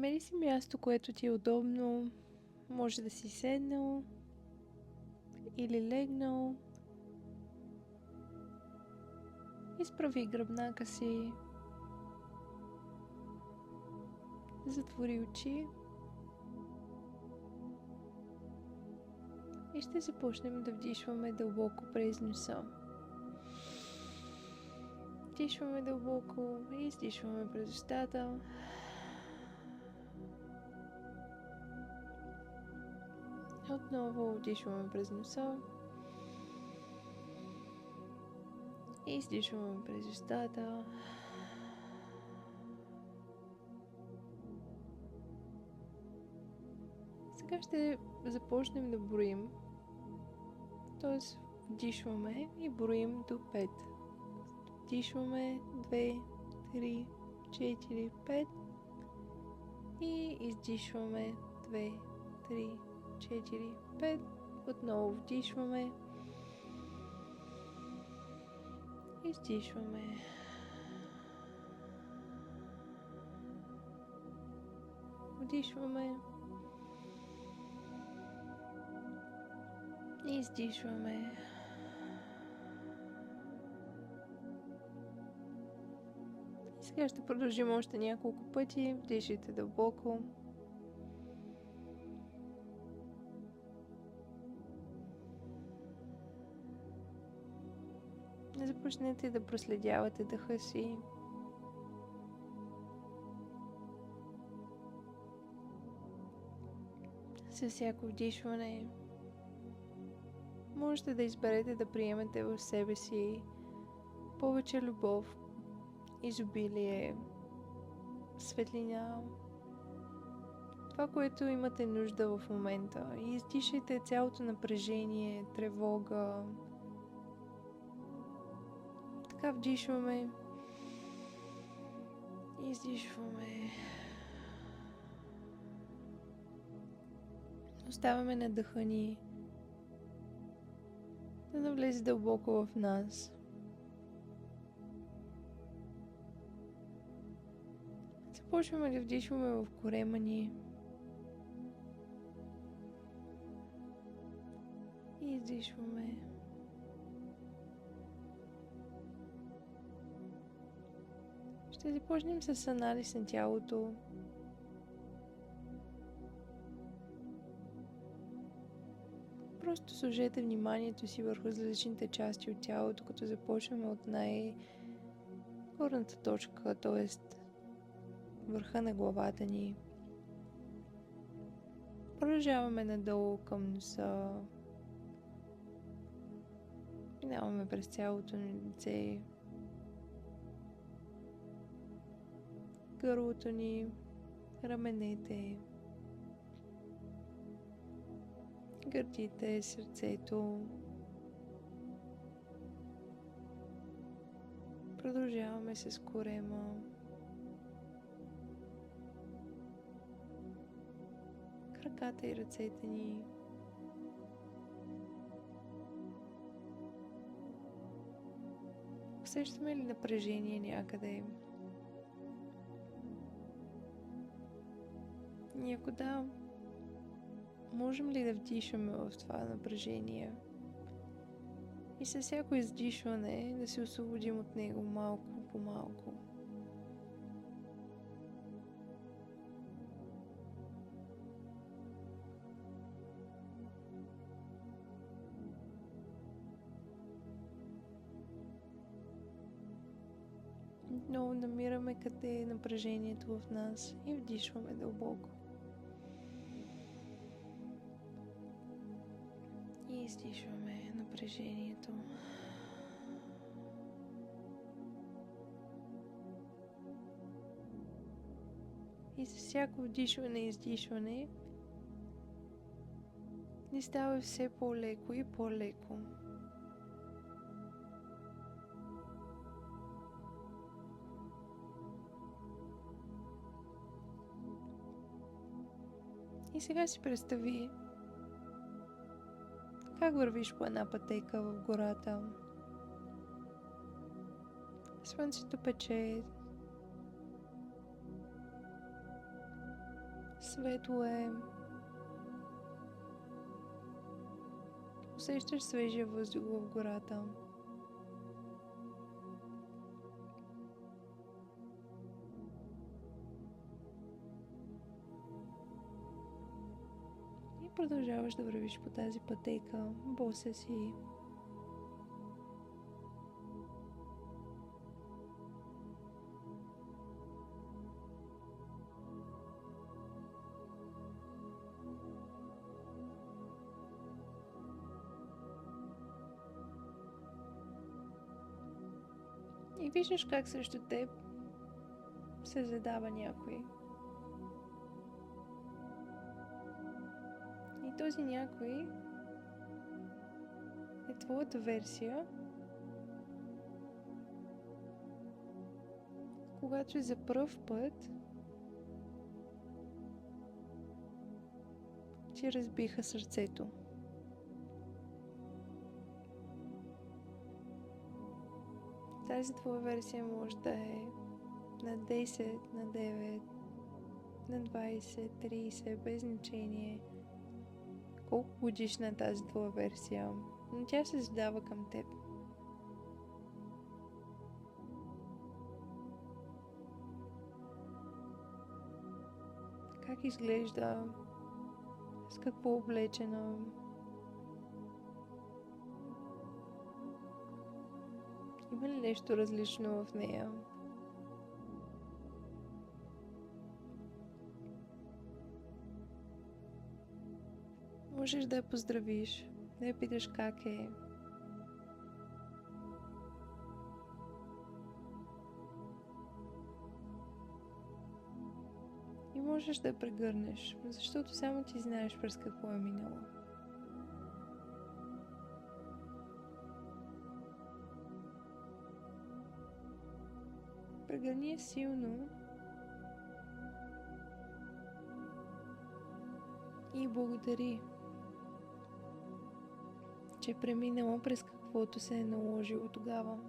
Намери си място, което ти е удобно. Може да си седнал или легнал. Изправи гръбнака си. Затвори очи. И ще започнем да вдишваме дълбоко през носа. Вдишваме дълбоко и издишваме през устата. Отново вдишваме през носа. И издишваме през устата. Сега ще започнем да броим. Тоест вдишваме и броим до 5. Вдишваме 2, 3, 4, 5 и издишваме 2, 3, 4, 5. Отново вдишваме. Издишваме. Вдишваме. Издишваме. И сега ще продължим още няколко пъти. Вдишайте дълбоко. Започнете да проследявате дъха си. Със всяко вдишване можете да изберете да приемете в себе си повече любов, изобилие, светлина, това, което имате нужда в момента. И издишайте цялото напрежение, тревога. Така вдишваме, издишваме. Оставаме надъхани да навлезе дълбоко в нас. Започваме да вдишваме в корема ни и издишваме. Ще започнем с анализ на тялото. Просто сложете вниманието си върху различните части от тялото, като започнем от най-горната точка, т.е. върха на главата ни. Продължаваме надолу към носа. Минаваме през цялото ни лице. Гърлото ни, раменете, гърдите, сърцето. Продължаваме с корема. Краката и ръцете ни. Усещаме ли напрежение някъде? И ако да, можем ли да вдишаме в това напрежение и със всяко издишване да се освободим от него малко по малко? Отново намираме къде е напрежението в нас и вдишваме дълбоко. И издишваме напрежението. И с всяко вдишване и издишване ни става все по-леко и по-леко. И сега си представи как вървиш по една пътека в гората. Слънцето пече. Светло е. Усещаш свежия въздух в гората. И продължаваш да вървиш по тази пътека, боса си. И виждаш как срещу теб се задава някой. И този някой е твоята версия, когато за пръв път ти разбиха сърцето. Тази твоя версия може да е на 10, на 9, на 20, 30, без значение колко годишна е тази твоя версия, но тя се задава към теб. Как изглежда, с какво облечена, има ли нещо различно в нея? Можеш да я поздравиш, да я питаш как е. И можеш да я прегърнеш, защото само ти знаеш през какво е минало. Прегърни я силно и благодари, че е преминала през каквото се е наложило тогава.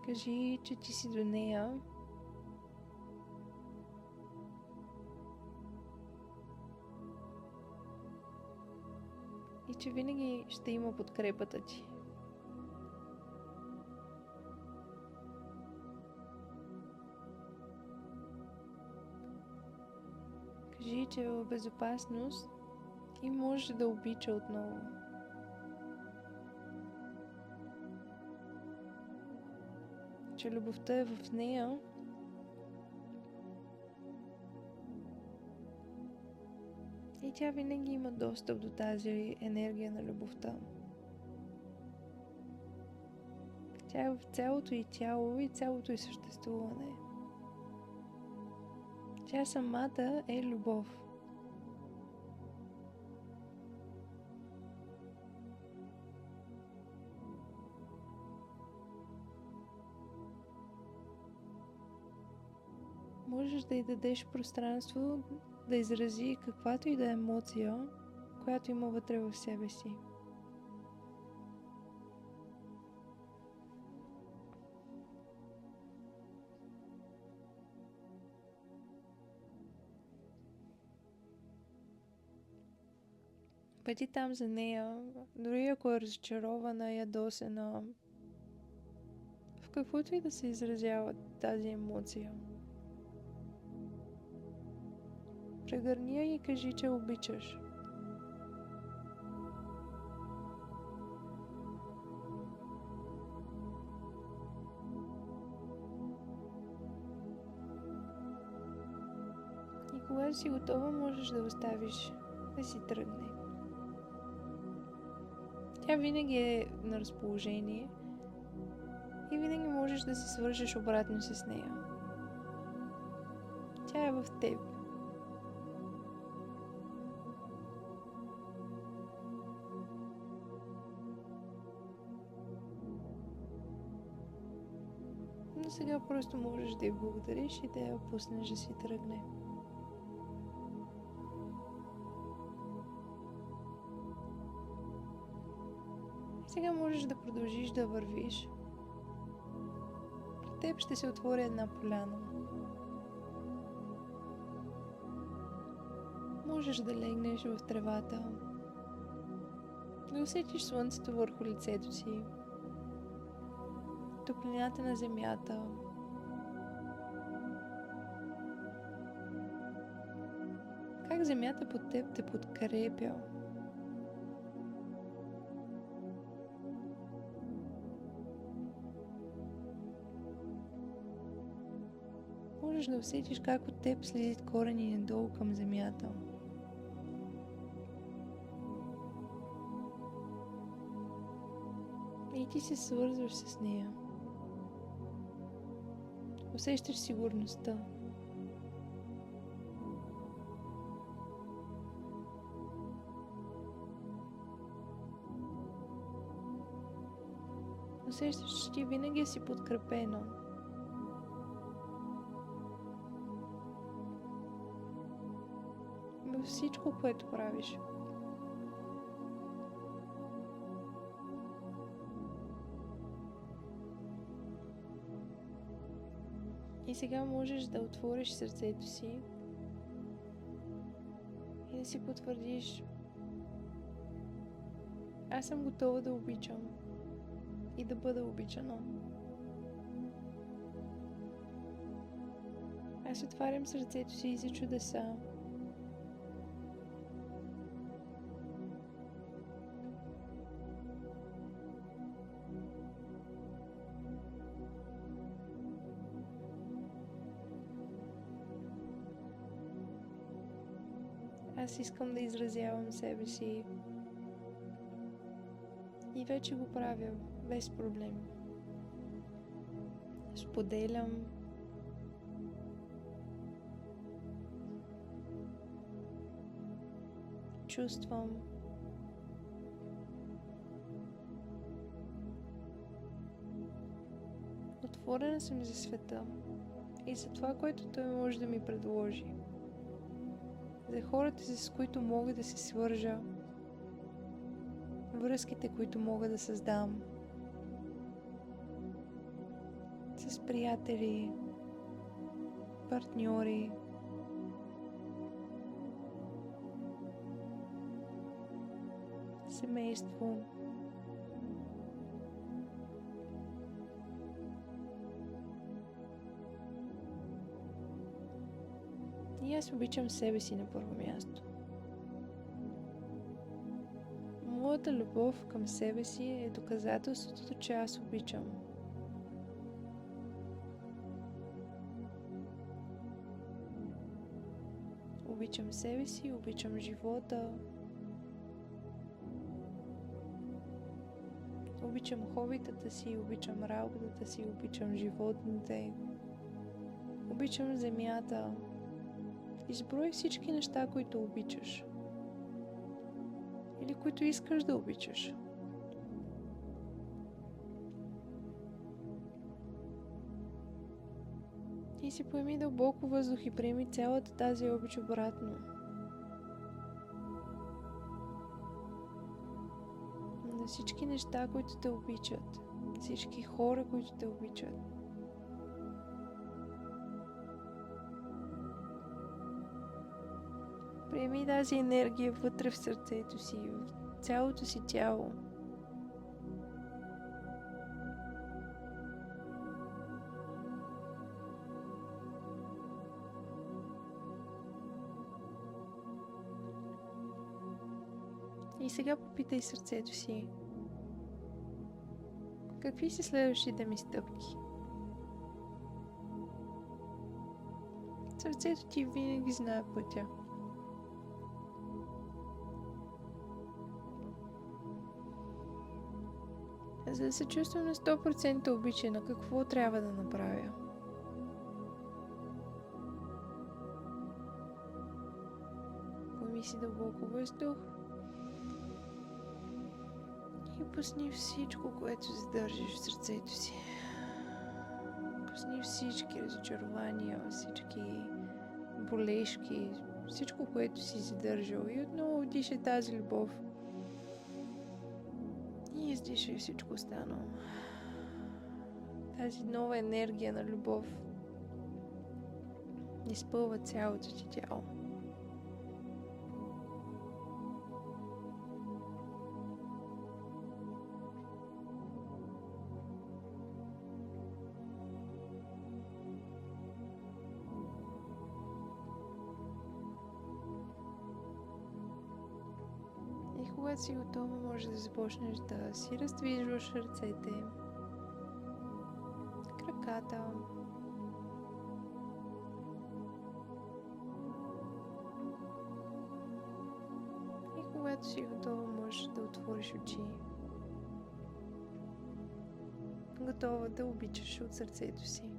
Кажи, че ти си до нея и че винаги ще има подкрепата ти. Кажи, че е в безопасност и може да обича отново. Че любовта е в нея и тя винаги има достъп до тази енергия на любовта. Тя е в цялото й тяло и цялото й съществуване. Тя самата е любов. Можеш да й дадеш пространство да изрази каквато и да е емоция, която има вътре в себе си. Бъди там за нея, дори ако е разочарована, ядосена, в каквото и да се изразява тази емоция. Прегърни я и кажи, че обичаш. И когато си готова, можеш да оставиш да си тръгне. Тя винаги е на разположение и винаги можеш да се свържеш обратно с нея. Тя е в теб. Но сега просто можеш да й благодариш и да я пуснеш да си тръгне. Сега можеш да продължиш да вървиш. Пред теб ще се отвори една поляна. Можеш да легнеш в тревата, да усетиш слънцето върху лицето си, топлината на земята. Как земята под теб те подкрепя. Можеш да усетиш как от теб слизат корени надолу към земята. И ти се свързваш с нея. Усещаш сигурността. Усещаш, че ти винаги си подкрепена. Във всичко, което правиш. И сега можеш да отвориш сърцето си и да си потвърдиш: аз съм готова да обичам и да бъда обичана. Аз отварям сърцето си за чудеса. Аз искам да изразявам себе си и вече го правя без проблем. Споделям, чувствам, отворена съм за света и за това, което той може да ми предложи. За хората, с които мога да се свържа, връзките, които мога да създам, с приятели, партньори, семейство. И аз обичам себе си на първо място. Моята любов към себе си е доказателството, че аз обичам. Обичам себе си, обичам живота. Обичам хобитата си, обичам работата си, обичам животните. Обичам земята. Изброй всички неща, които обичаш. Или които искаш да обичаш. И си поеми дълбоко въздух и приеми цялата тази обич обратно. На всички неща, които те обичат. Всички хора, които те обичат. Приеми тази енергия вътре в сърцето си, в цялото си тяло. И сега попитай сърцето си: какви са следващите ми стъпки? Сърцето ти винаги знае пътя. За да се чувствам на 100% обичана, какво трябва да направя? Поеми си дълбоко въздух и пусни всичко, което задържиш в сърцето си. Пусни всички разочарования, всички болешки, всичко, което си задържал, и отново дишай тази любов. И издишай всичко останало. Тази нова енергия на любов изпълва цялото ти тяло. И когато си готова, може да започнеш да си раздвижваш ръцете, краката, и когато си готова, можеш да отвориш очи. Готова да обичаш от сърцето си.